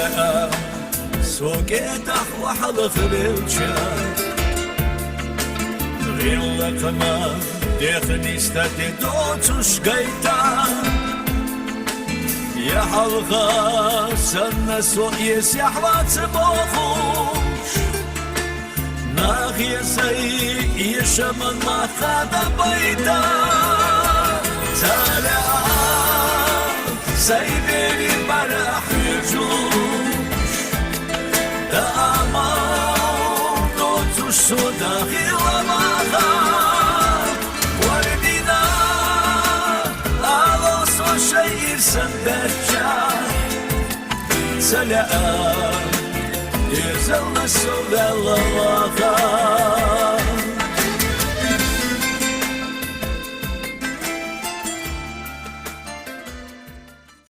سلام سوقيته وحلف بالجاه غيرلقنا ديخني استدي دوتش قيتا يا حلقة سنة سوئيس يا حوات بوخوش ناخي سي يشمن ما خاد بيتا سلام سيدي برح يجوش دا أمان دوتش سودا غير شيء سندجاه سلام يزل السوق الله